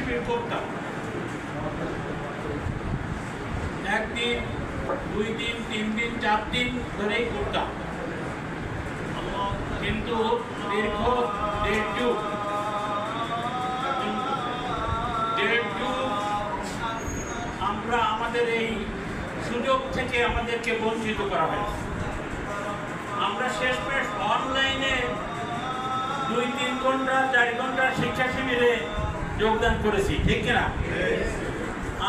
শিবির করতাম। একদিন, 2 দিন, 3 দিন, 4 দিন ধরেই করতাম, কিন্তু দীর্ঘ 1.5 যুগ আমরা আমাদের এই সুযোগ থেকে আমাদেরকে বঞ্চিত করা হয়েছে। আমরা শেষমেশ অনলাইনে 2-3 ঘন্টা 4 ঘন্টার শিক্ষা শিবিরে যোগদান করেছি, ঠিক কিনা?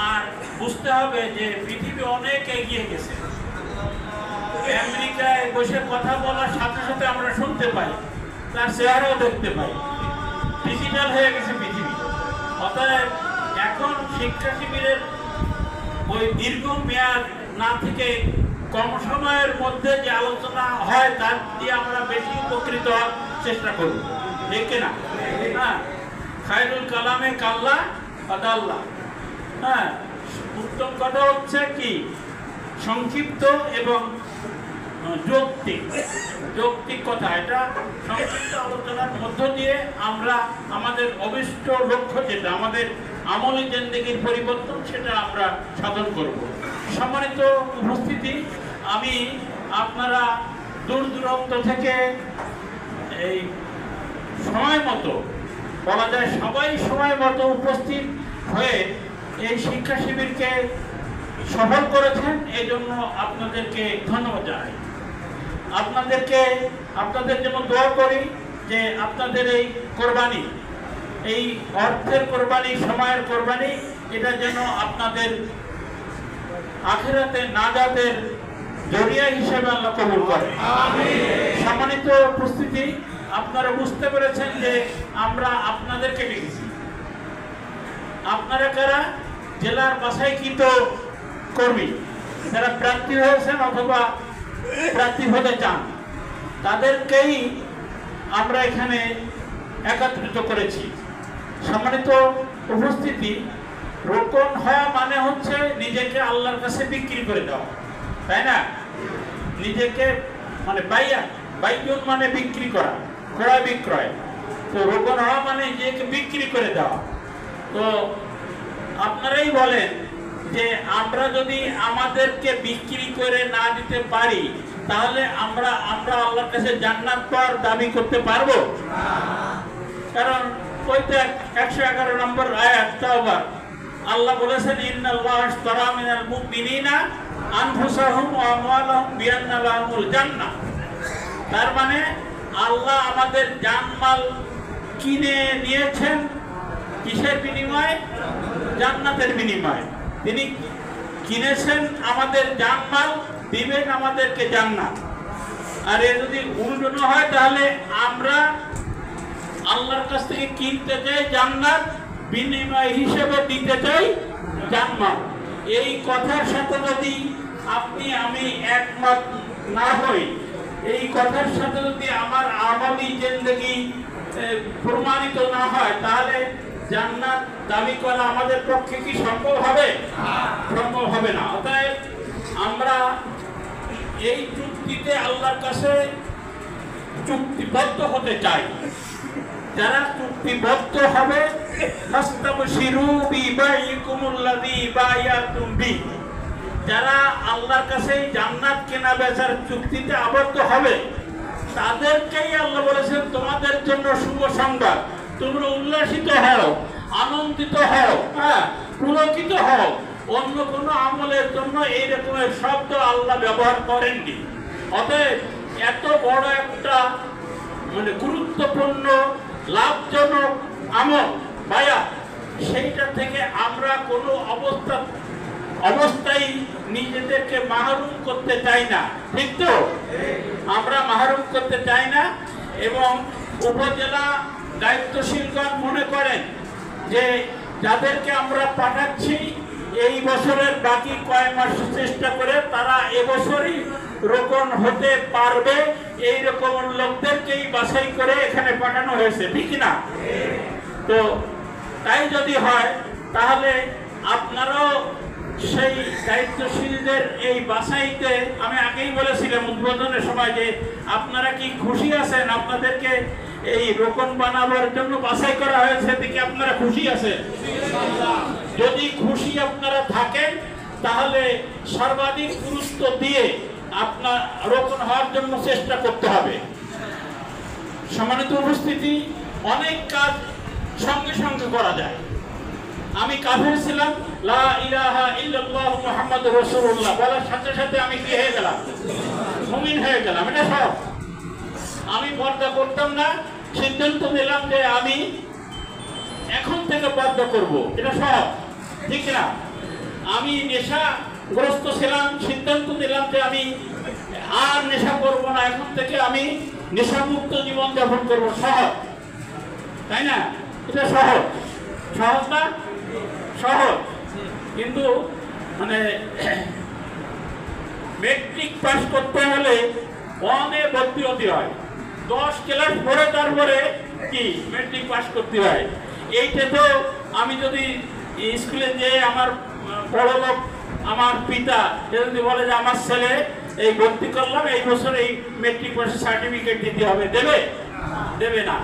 আর বুঝতে হবে যে পৃথিবী অনেক এগিয়ে গেছে। আমেরিকায় বসে কথা বলার সাথে সাথে আমরা শুনতে পাই, তার চেহারাও দেখতে পাই। ডিজিটাল হয়ে গেছে পৃথিবী। অতএব এখন শিক্ষা শিবিরের ওই দীর্ঘ মেয়াদ না থেকে কম সময়ের মধ্যে যে আলোচনা হয় তার দিয়ে আমরা বেশি উপকৃত হওয়ার চেষ্টা করব, ঠিক কিনা? হ্যাঁ, খায়রুল কালামে কাল্লা আদাল্লাহ। হ্যাঁ, উত্তম কথা হচ্ছে কি সংক্ষিপ্ত এবং যৌক্তিক কথা। এটা সংক্ষিপ্ত আলোচনার মধ্য দিয়ে আমরা আমাদের অভিষ্ট লক্ষ্য, যেটা আমাদের আমলি জিন্দেগির পরিবর্তন, সেটা আমরা সাধন করব। সম্মানিত উপস্থিতি, আমি আপনারা দূর দূরান্ত থেকে এই সময় মতো, বলা যায় সবাই সময় মতো উপস্থিত হয়ে এই শিক্ষা শিবিরকে সফল করেছেন, এই জন্য আপনাদেরকে ধন্যবাদ জানাই। আপনাদের জন্য দোয়া করি যে আপনাদের এই কোরবানি, এই অর্থের কোরবানি, সময়ের কোরবানি, এটা যেন আপনাদের আখিরাতে নাজাতের জরিয়া হিসেবে আল্লাহ কবুল করে। সম্মানিত উপস্থিতি, আপনারা বুঝতে পেরেছেন যে আমরা আপনাদেরকে ডেকেছি। আপনারা কারা? জেলার বাছাইকৃত কর্মী, যারা প্রার্থী হয়েছেন অথবা প্রার্থী হতে চান, তাদেরকেই আমরা এখানে একত্রিত করেছি। সম্মানিত উপস্থিতি, রোকন হওয়া মানে হচ্ছে নিজেকে আল্লাহর কাছে বিক্রি করে দেওয়া, তাই না? নিজেকে মানে বাইয়ুন মানে বিক্রি করা, ক্রয় বিক্রয়। তো রোকন হওয়া মানে নিজেকে বিক্রি করে দেওয়া। তো আপনারাই বলেন যে আমরা যদি আমাদেরকে বিক্রি করে না দিতে পারি, তাহলে আমরা আল্লাহর কাছে জান্নাত পাওয়ার দাবি করতে পারবো? কারণ ওইটা 111 নম্বর আয়াত তাওবা, আল্লাহ বলেছেন ইন্নাল্লাহা আশতারা মিনাল মুমিনিনা আনফুসাহুম ওয়া আমওয়ালাহুম বিআন্না লাহুমুল জান্নাহ। তার মানে আল্লাহ আমাদের জানমাল কিনে নিয়েছেন কিসের বিনিময়ে? জান্নাতের বিনিময়ে। তিনি কিনেছেন আমাদের জানমাল, দিবেন আমাদেরকে জান্নাত। আর এ যদি উল্টো হয়, তাহলে আমরা আল্লাহর কাছ থেকে কিনতে চাই জান্নাত, বিনিময় হিসেবে দিতে চাই জান্নাত। এই কথার সাথে যদি আমি একমত না হই, এই কথার সাথে যদি আমার আমলি জিন্দেগি প্রমাণিত না হয়, তাহলে জান্নাত দাবি করা আমাদের পক্ষে কি সম্ভব হবে? সম্ভব হবে না। অতএব আমরা এই চুক্তিতে আল্লাহর কাছে চুক্তিবদ্ধ হতে চাই। যারা চুক্তিবদ্ধ হবে, যারা আল্লাহর কাছে জান্নাত কেনা বেচার চুক্তিতে আবদ্ধ হবে, তাদেরকেই আল্লাহ বলেছেন তোমাদের জন্য শুভ সংবাদ, তোমরা উল্লাসিত হও, আনন্দিত হও, পুলকিত হও। অন্য কোনো আমলের জন্য এই রকমের শব্দ আল্লাহ ব্যবহার করেননি। অতএব এত বড় একটা মানে গুরুত্বপূর্ণ লাভজনক আমল বায়া, সেইটা থেকে আমরা কোনো অবস্থায় নিজেদেরকে মাহরুম করতে চাই না, ঠিক তো? আমরা মাহরুম করতে চাই না। এবং উপজেলা দায়িত্বশীলগণ মনে করেন যে যাদেরকে আমরা পাঠাচ্ছি, এই বছরের বাকি কয়েক মাস চেষ্টা করে তারা এবছরই রোপণ হতে পারবে, এই রকম লোকদেরকেই বাছাই করে এখানে পাঠানো হয়েছে, ঠিক না? তো তাই যদি হয়, তাহলে আপনারাও সেই দায়িত্বশীলদের এই বাছাইতে, আমি আগেই বলেছিলাম উদ্বোধনের সময়, যে আপনারা কি খুশি আছেন আপনাদেরকে এই রোকন বানাবার জন্য বাছাই করা হয়েছে, দেখে আপনারা খুশি আছেন? যদি খুশি আপনারা থাকেন তাহলে সর্বাধিক গুরুত্ব দিয়ে আপনার রোকন হওয়ার জন্য চেষ্টা করতে হবে। সম্মানিত উপস্থিতি, অনেক কাজ সঙ্গে সঙ্গে করা যায়। আমি কাফের ছিলাম, লা ইলাহা ইল্লাল্লাহু মুহাম্মাদুর রাসূলুল্লাহ বলার সাথে সাথে আমি কি হয়ে গেলাম? মুমিন হয়ে গেলাম। এটা সব। আমি পর্দা করতাম না, সিদ্ধান্ত নিলাম যে আমি এখন থেকে পর্দা করব, এটা সব, ঠিক না? আমি নেশাগ্রস্ত ছিলাম, সিদ্ধান্ত নিলাম যে আমি আর নেশা করব না, এখন থেকে আমি নেশামুক্ত জীবন যাপন করব, সহজ, তাই না? এটা সহজ, সহজ না? সহজ। কিন্তু মানে মেট্রিক পাস করতে হলে অনেক ভর্তি হতে হয়, 10 ক্লাস পড়ে তারপরে কি মেট্রিক পাস করতে হয়। এইটা তো আমি যদি স্কুলে যে আমার বড় লোক, আমার পিতা যদি বলে যে আমার ছেলে এই ভর্তি করলাম, এই বছর এই মেট্রিক পাসের সার্টিফিকেট দিতে হবে, দেবে? দেবে না।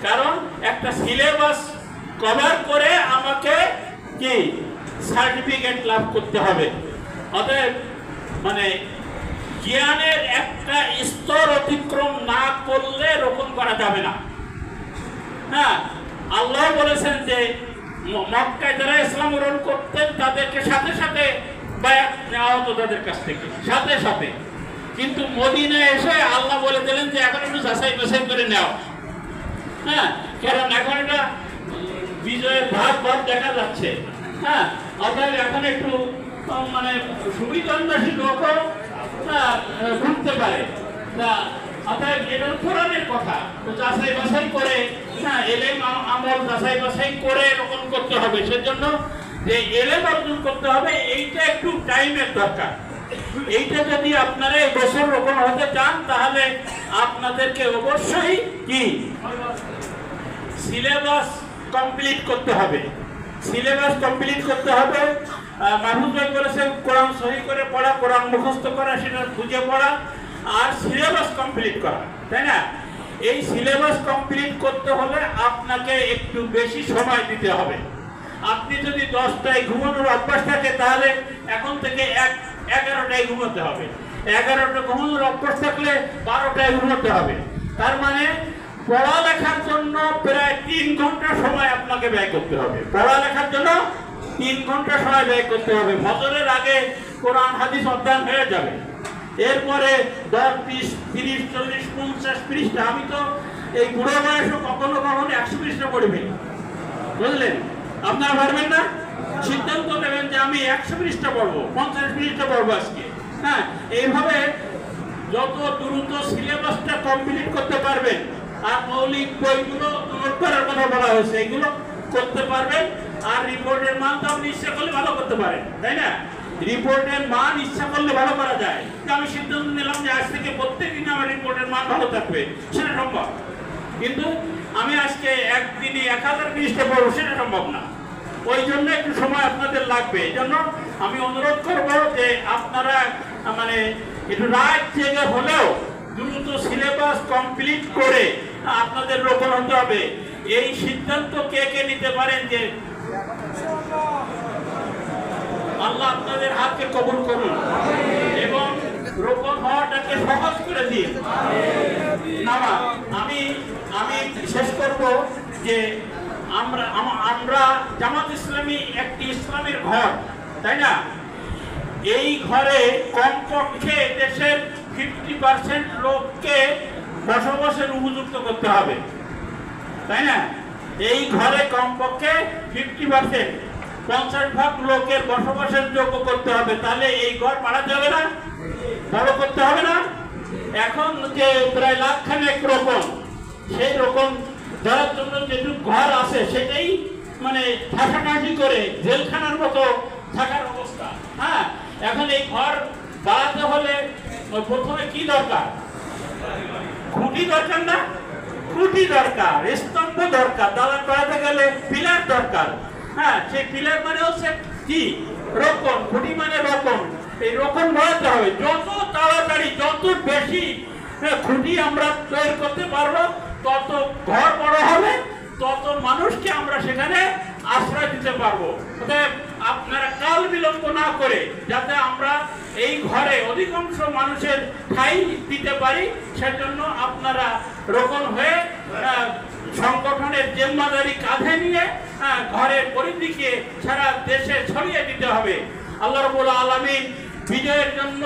কারণ একটা সিলেবাস কভার করে আমাকে কি সার্টিফিকেট লাভ করতে হবে। অতএব মানে জ্ঞানের একটা স্তর অতিক্রম না করলে রোপণ করা যাবে না। হ্যাঁ, আল্লাহ বলেছেন যে মক্কায় যারা ইসলাম গ্রহণ করতেন তাদেরকে সাথে সাথে বায়াত নেওয়া হতো তাদের কাছ থেকে, সাথে সাথে। কিন্তু মদিনায় এসে আল্লাহ বলে দিলেন যে এখন একটু যাচাই বাছাই করে নেওয়া। হ্যাঁ, কারণ এখন এটা বিজয়ের ভাব দেখা যাচ্ছে। হ্যাঁ, অর্থাৎ এখন একটু মানে সুবিধান্দাসী লোকও ঘুরতে পারে। অর্থাৎ এটা কোরআনের কথা, তো যাচাই বাছাই করে, হ্যাঁ, এলেম আমল যাচাই বাছাই করে রোপণ করতে হবে। সেজন্য যে এলেম অর্জন করতে হবে, এইটা একটু টাইমের দরকার। এইটা যদি আপনারা এই বছর রোপণ হতে চান তাহলে আপনাদেরকে অবশ্যই কি সিলেবাস কমপ্লিট করতে হবে। সিলেবাস কমপ্লিট করতে হবে। মাহফুজ ভাই বলেছেন কোরআন সহি করে পড়া, কোরআন মুখস্থ করা, সেটা বুঝে পড়া আর সিলেবাস কমপ্লিট করা, তাই না? এই সিলেবাস কমপ্লিট করতে হলে আপনাকে একটু বেশি সময় দিতে হবে। আপনি যদি 10টায় ঘুমানোর অভ্যাস থাকে তাহলে এখন থেকে 11টায় ঘুমাতে হবে। 11টা ঘুমানোর অভ্যাস থাকলে 12টায় ঘুমাতে হবে। তার মানে পড়ালেখার জন্য প্রায় 3 ঘন্টা সময় আপনাকে ব্যয় করতে হবে। পড়ালেখার জন্য 3 ঘন্টা সময় ব্যয় করতে হবে। ফজরের আগে কোরআন হাদিস অধ্যয়ন হয়ে যাবে। এরপরে 10, 20, 30, 40, 50 পৃষ্ঠা, আমি তো এই বুড়ো বয়সে কখনো কখনো 100 পৃষ্ঠা পড়বে, বুঝলেন? আপনারা পারবেন না? সিদ্ধান্ত নেবেন যে আমি 100 পৃষ্ঠা পড়বো, 50 পৃষ্ঠা পড়বো আজকে। হ্যাঁ, এইভাবে যত দ্রুত সিলেবাসটা কমপ্লিট করতে পারবেন, আর মৌলিক বইগুলো নোট করার কথা বলা হয়েছে, এগুলো করতে পারবেন। আর রিপোর্টের মান তো আপনি ইচ্ছা করলে ভালো করতে পারেন, তাই না? রিপোর্টের মান ইচ্ছা করলে ভালো করা যায়। আমি সিদ্ধান্ত নিলাম যে আজ থেকে প্রত্যেকদিন আমার রিপোর্টের মান ভালো থাকবে, সেটা সম্ভব। কিন্তু আমি আজকে একদিনে 1000 পৃষ্ঠা পড়বো, সেটা সম্ভব না। ওই জন্য একটু সময় আপনাদের লাগবে। এই জন্য আমি অনুরোধ করবো যে আপনারা মানে একটু রাত জেগে হলেও দ্রুত সিলেবাস কমপ্লিট করে আপনাদের রোপণ হতে হবে। এই সিদ্ধান্ত কে কে নিতে পারেন? যে আল্লাহ আপনাদের হাতকে কবুল করুন এবং রোপণ হওয়াটাকে সহজ করে দিন। আমি শেষ করব যে আমরা জামাত ইসলামী একটি ইসলামের ঘর, তাই না? এই ঘরে কমপক্ষে দেশের 50% লোককে বসবাসের উপযুক্ত করতে হবে, তাই না? এই ঘরে কমপক্ষে 50%, 50% লোকের বসবাসের যোগ্য করতে হবে। তাহলে এই ঘর বাড়াতে হবে না, বড় করতে হবে না? এখন যে প্রায় লাখখানেক রোপণ, সেই রোপণ যার জন্য যেটুকু ঘর আছে সেটাই মানে ঠাসাঠাসি করে জেলখানার মতো থাকার অবস্থা। হ্যাঁ, এখন এই ঘর বাড়াতে হলে প্রথমে কি দরকার? খুঁটি দরকার না? খুঁটি দরকার, স্তম্ভ দরকার। দালান বাড়াতে গেলে পিলার দরকার। হ্যাঁ, সেই পিলার মানে হচ্ছে কি? রোপণ। খুঁটি মানে রোপণ। এই রোপণ বাড়াতে হবে। যত তাড়াতাড়ি, যত বেশি খুঁটি আমরা তৈরি করতে পারবো তত ঘর বড় হবে, তত মানুষকে আমরা সেখানে আশ্রয় দিতে পারবো। অতএব আপনারা কাল বিলম্ব না করে যাতে আমরা এই ঘরে অধিকাংশ মানুষের ঠাঁই দিতে পারি, সেজন্য আপনারা রোকন হয়ে সংগঠনের জিম্মাদারি কাঁধে নিয়ে ঘরের পরিধিকে সারা দেশে ছড়িয়ে দিতে হবে। আল্লাহ রাব্বুল আলামিন বিজয়ের জন্য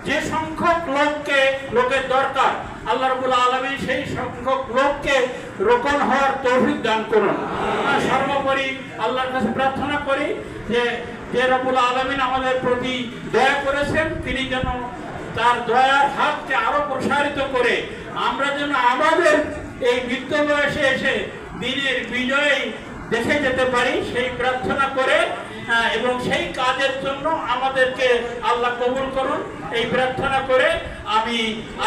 যে সংখ্যক লোকের দরকার, আল্লাহ রাব্বুল আলামিন সেই সংখ্যক লোককে রোকন হওয়ার তৌফিক দান করুন। সর্বোপরি আল্লাহর কাছে প্রার্থনা করি যে রাব্বুল আলামিন আমাদের প্রতি দয়া করেছেন, তিনি যেন তার দয়ার হাতকে আরো প্রসারিত করে আমরা যেন আমাদের এই বৃদ্ধ বয়সে এসে দিনের বিজয় দেখে যেতে পারি, সেই প্রার্থনা করে এবং সেই কাজের জন্য আমাদেরকে আল্লাহ কবুল করুন, এই প্রার্থনা করে আমি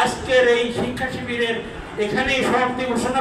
আজকের এই শিক্ষা শিবিরের এখানেই সমাপ্তি ঘোষণা